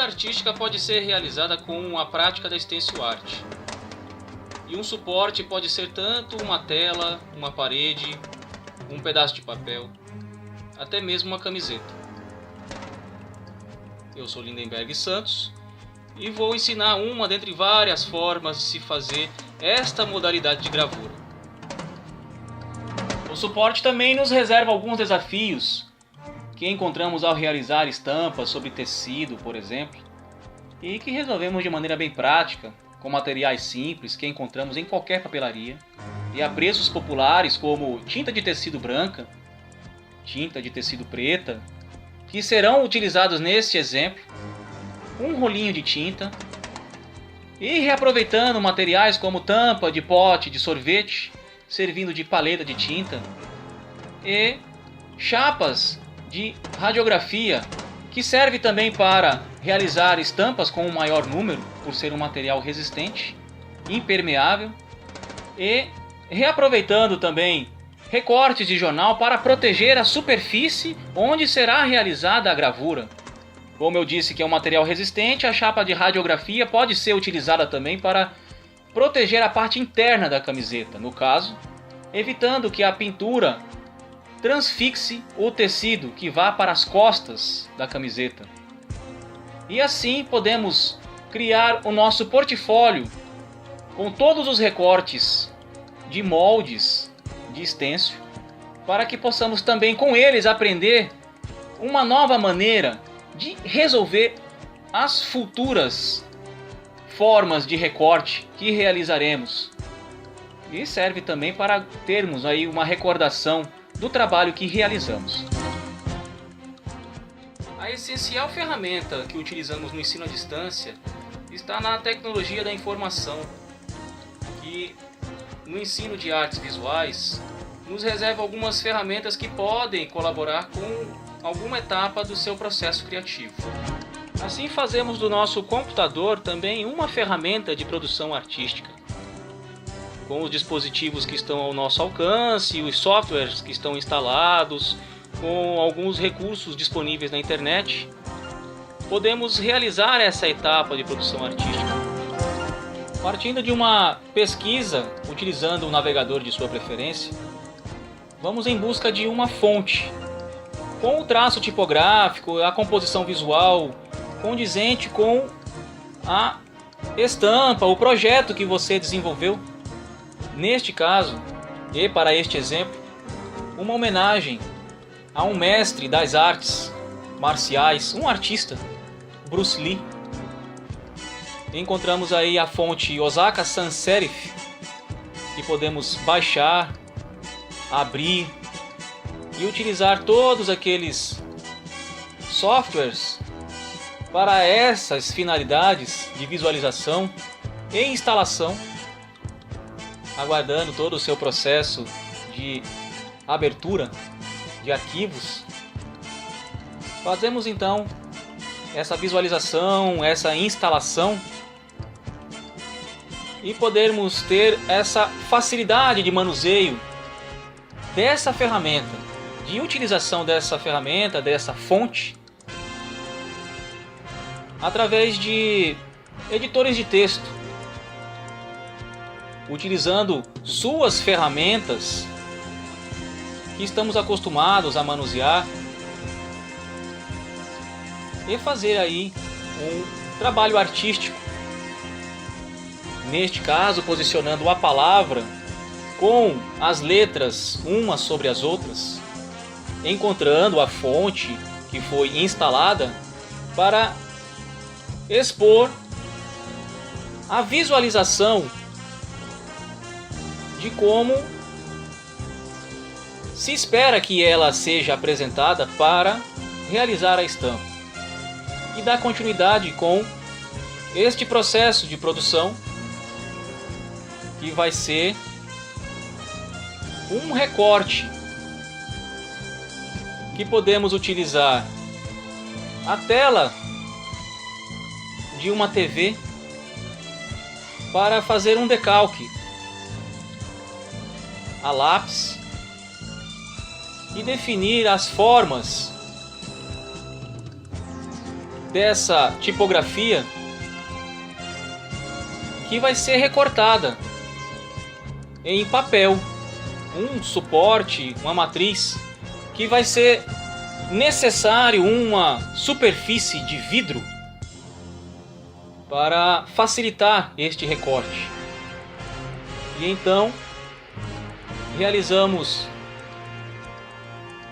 estampada artística pode ser realizada com a prática da stencil art. E um suporte pode ser tanto uma tela, uma parede, um pedaço de papel, até mesmo uma camiseta. Eu sou Lindenberg Santos e vou ensinar uma dentre várias formas de se fazer esta modalidade de gravura. O suporte também nos reserva alguns desafios que encontramos ao realizar estampas sobre tecido, por exemplo, e que resolvemos de maneira bem prática, com materiais simples que encontramos em qualquer papelaria e a preços populares como tinta de tecido branca, tinta de tecido preta, que serão utilizados neste exemplo, um rolinho de tinta e reaproveitando materiais como tampa de pote de sorvete, servindo de paleta de tinta e chapas de radiografia, que serve também para realizar estampas com um maior número, por ser um material resistente, impermeável, e reaproveitando também recortes de jornal para proteger a superfície onde será realizada a gravura. Como eu disse que é um material resistente, a chapa de radiografia pode ser utilizada também para proteger a parte interna da camiseta, no caso, evitando que a pintura transfixe o tecido que vá para as costas da camiseta. E assim podemos criar o nosso portfólio com todos os recortes de moldes de stencil, para que possamos também com eles aprender uma nova maneira de resolver as futuras formas de recorte que realizaremos. E serve também para termos aí uma recordação do trabalho que realizamos. A essencial ferramenta que utilizamos no ensino à distância está na tecnologia da informação, que no ensino de artes visuais nos reserva algumas ferramentas que podem colaborar com alguma etapa do seu processo criativo. Assim fazemos do nosso computador também uma ferramenta de produção artística, com os dispositivos que estão ao nosso alcance, os softwares que estão instalados, com alguns recursos disponíveis na internet, podemos realizar essa etapa de produção artística. Partindo de uma pesquisa, utilizando o navegador de sua preferência, vamos em busca de uma fonte, com o traço tipográfico, a composição visual, condizente com a estampa, o projeto que você desenvolveu. Neste caso, e para este exemplo, uma homenagem a um mestre das artes marciais, um artista, Bruce Lee. Encontramos aí a fonte Osaka Sans Serif, que podemos baixar, abrir e utilizar todos aqueles softwares para essas finalidades de visualização e instalação, aguardando todo o seu processo de abertura de arquivos. Fazemos então essa visualização, essa instalação e podermos ter essa facilidade de manuseio dessa ferramenta, de utilização dessa ferramenta, dessa fonte, através de editores de texto, utilizando suas ferramentas que estamos acostumados a manusear e fazer aí um trabalho artístico. Neste caso, posicionando a palavra com as letras umas sobre as outras, encontrando a fonte que foi instalada para expor a visualização de como se espera que ela seja apresentada para realizar a estampa e dar continuidade com este processo de produção, que vai ser um recorte que podemos utilizar a tela de uma TV para fazer um decalque a lápis e definir as formas dessa tipografia que vai ser recortada em papel, um suporte, uma matriz, que vai ser necessário uma superfície de vidro para facilitar este recorte. E então realizamos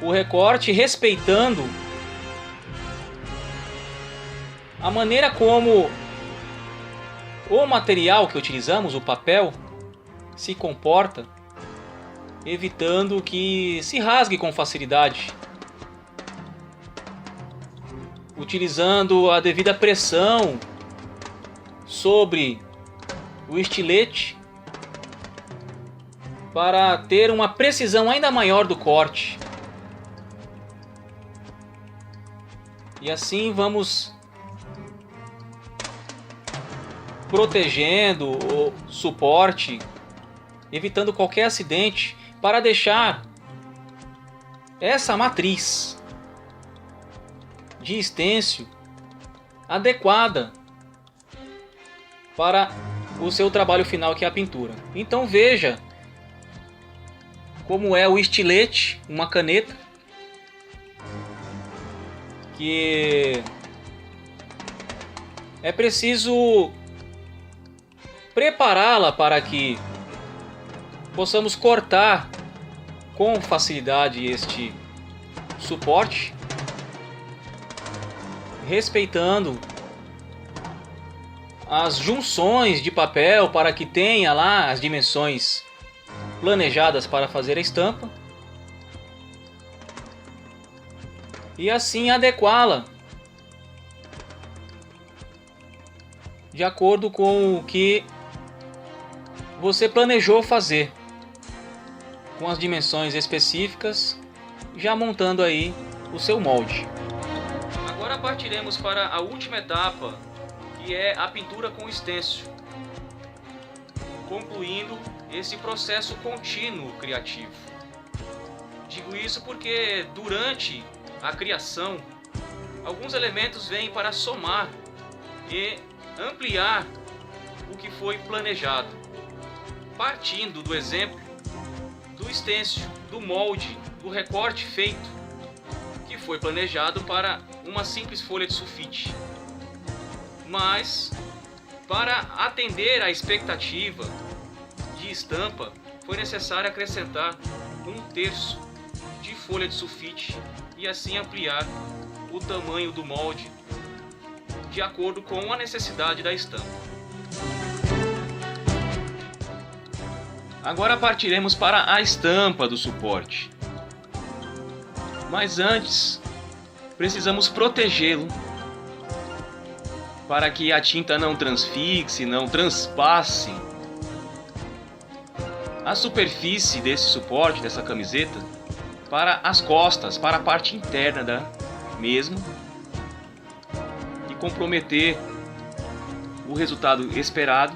o recorte respeitando a maneira como o material que utilizamos, o papel, se comporta, evitando que se rasgue com facilidade, utilizando a devida pressão sobre o estilete para ter uma precisão ainda maior do corte. E assim vamos protegendo o suporte, evitando qualquer acidente, para deixar essa matriz de estêncil adequada para o seu trabalho final, que é a pintura. Então veja como é o estilete, uma caneta que é preciso prepará-la para que possamos cortar com facilidade este suporte, respeitando as junções de papel para que tenha lá as dimensões planejadas para fazer a estampa, e assim adequá-la de acordo com o que você planejou fazer, com as dimensões específicas, já montando aí o seu molde. Agora partiremos para a última etapa, que é a pintura com estêncil, concluindo esse processo contínuo criativo. Digo isso porque durante a criação, alguns elementos vêm para somar e ampliar o que foi planejado, partindo do exemplo do estêncil, do molde, do recorte feito, que foi planejado para uma simples folha de sulfite. Mas, para atender à expectativa de estampa, foi necessário acrescentar 1/3 de folha de sulfite e assim ampliar o tamanho do molde de acordo com a necessidade da estampa. Agora partiremos para a estampa do suporte. Mas antes, precisamos protegê-lo para que a tinta não transfixe, não transpasse a superfície desse suporte, dessa camiseta, para as costas, para a parte interna da mesma, e comprometer o resultado esperado.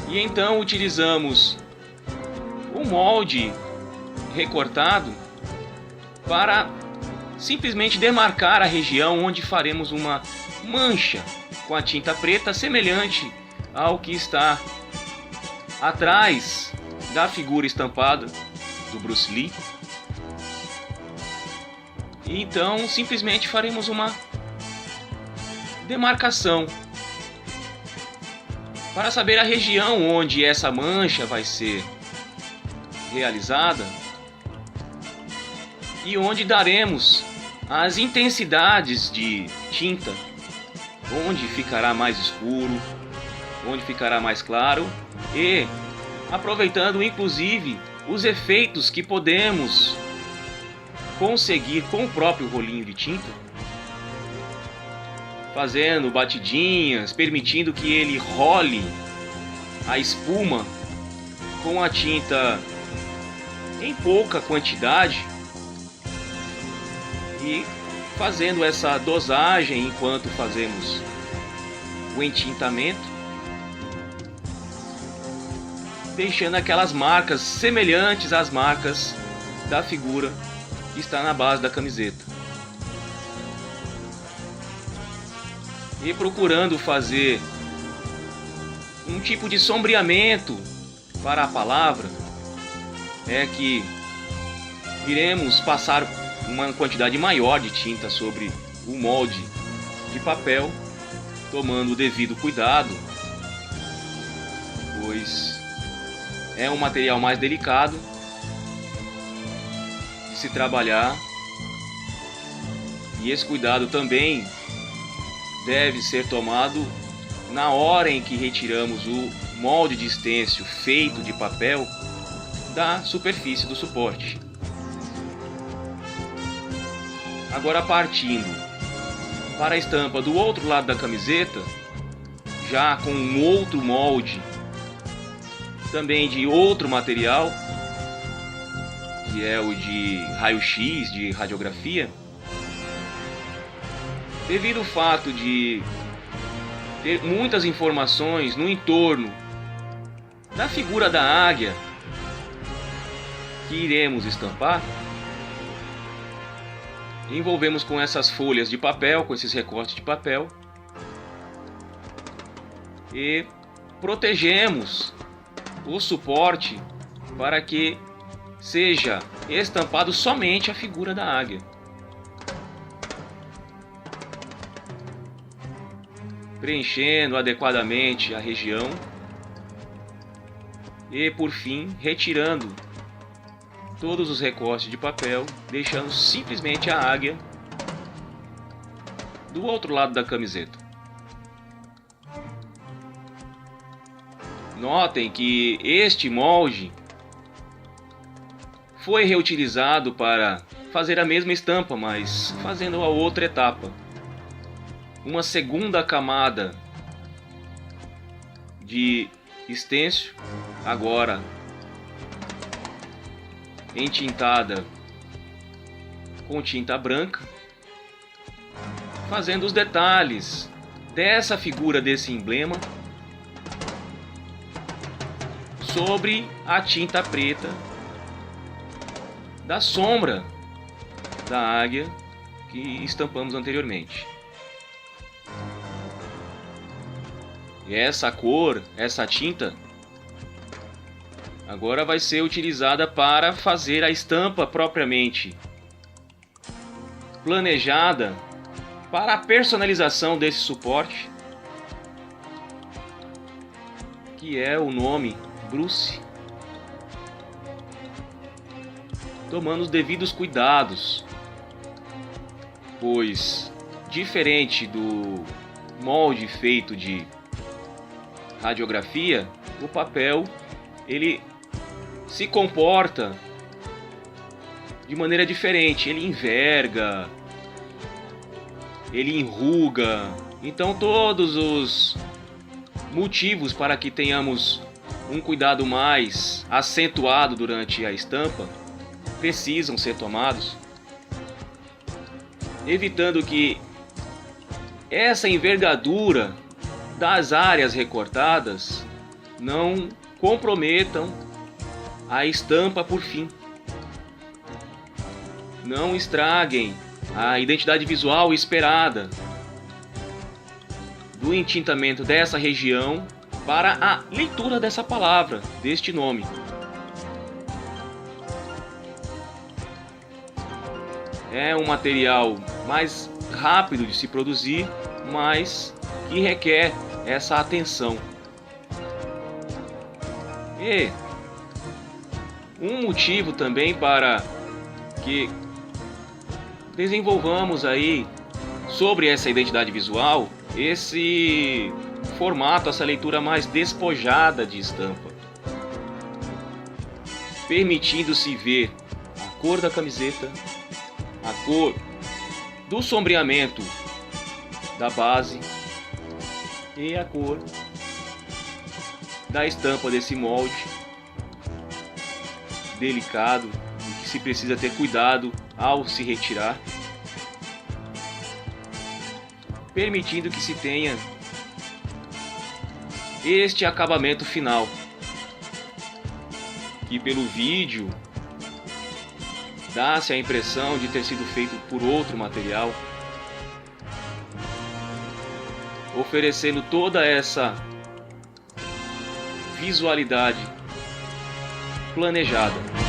E então utilizamos o molde recortado para simplesmente demarcar a região onde faremos uma mancha com a tinta preta, semelhante ao que está atrás da figura estampada do Bruce Lee. E então simplesmente faremos uma demarcação para saber a região onde essa mancha vai ser realizada e onde daremos as intensidades de tinta, onde ficará mais escuro, onde ficará mais claro, e aproveitando inclusive os efeitos que podemos conseguir com o próprio rolinho de tinta, fazendo batidinhas, permitindo que ele role a espuma com a tinta em pouca quantidade e fazendo essa dosagem enquanto fazemos o entintamento, deixando aquelas marcas semelhantes às marcas da figura que está na base da camiseta. e procurando fazer um tipo de sombreamento para a palavra, é que iremos passar uma quantidade maior de tinta sobre o molde de papel, tomando o devido cuidado, pois é um material mais delicado de se trabalhar, e esse cuidado também deve ser tomado na hora em que retiramos o molde de estêncil feito de papel da superfície do suporte. Agora, partindo para a estampa do outro lado da camiseta, já com um outro molde, também de outro material, que é o de raio-x, de radiografia. Devido ao fato de ter muitas informações no entorno da figura da águia que iremos estampar, envolvemos com essas folhas de papel, com esses recortes de papel, e protegemos o suporte para que seja estampado somente a figura da águia. Preenchendo adequadamente a região e, por fim, retirando todos os recortes de papel, deixando simplesmente a águia do outro lado da camiseta. Notem que este molde foi reutilizado para fazer a mesma estampa, mas fazendo a outra etapa. Uma segunda camada de estêncil, agora entintada com tinta branca, fazendo os detalhes dessa figura, desse emblema, sobre a tinta preta da sombra da águia que estampamos anteriormente. E essa cor, essa tinta, agora vai ser utilizada para fazer a estampa propriamente planejada para a personalização desse suporte, que é o nome Bruce. Tomando os devidos cuidados, pois diferente do molde feito de radiografia, o papel ele se comporta de maneira diferente, ele enverga, ele enruga. Então todos os motivos para que tenhamos um cuidado mais acentuado durante a estampa precisam ser tomados, evitando que essa envergadura das áreas recortadas não comprometam a estampa por fim. Não estraguem a identidade visual esperada do entintamento dessa região para a leitura dessa palavra, deste nome. É um material mais rápido de se produzir, mas que requer essa atenção. E um motivo também para que desenvolvamos aí sobre essa identidade visual, esse formato, essa leitura mais despojada de estampa, permitindo-se ver a cor da camiseta, a cor do sombreamento da base e a cor da estampa desse molde delicado, que se precisa ter cuidado ao se retirar, permitindo que se tenha este acabamento final, que pelo vídeo dá-se a impressão de ter sido feito por outro material. oferecendo toda essa visualidade planejada.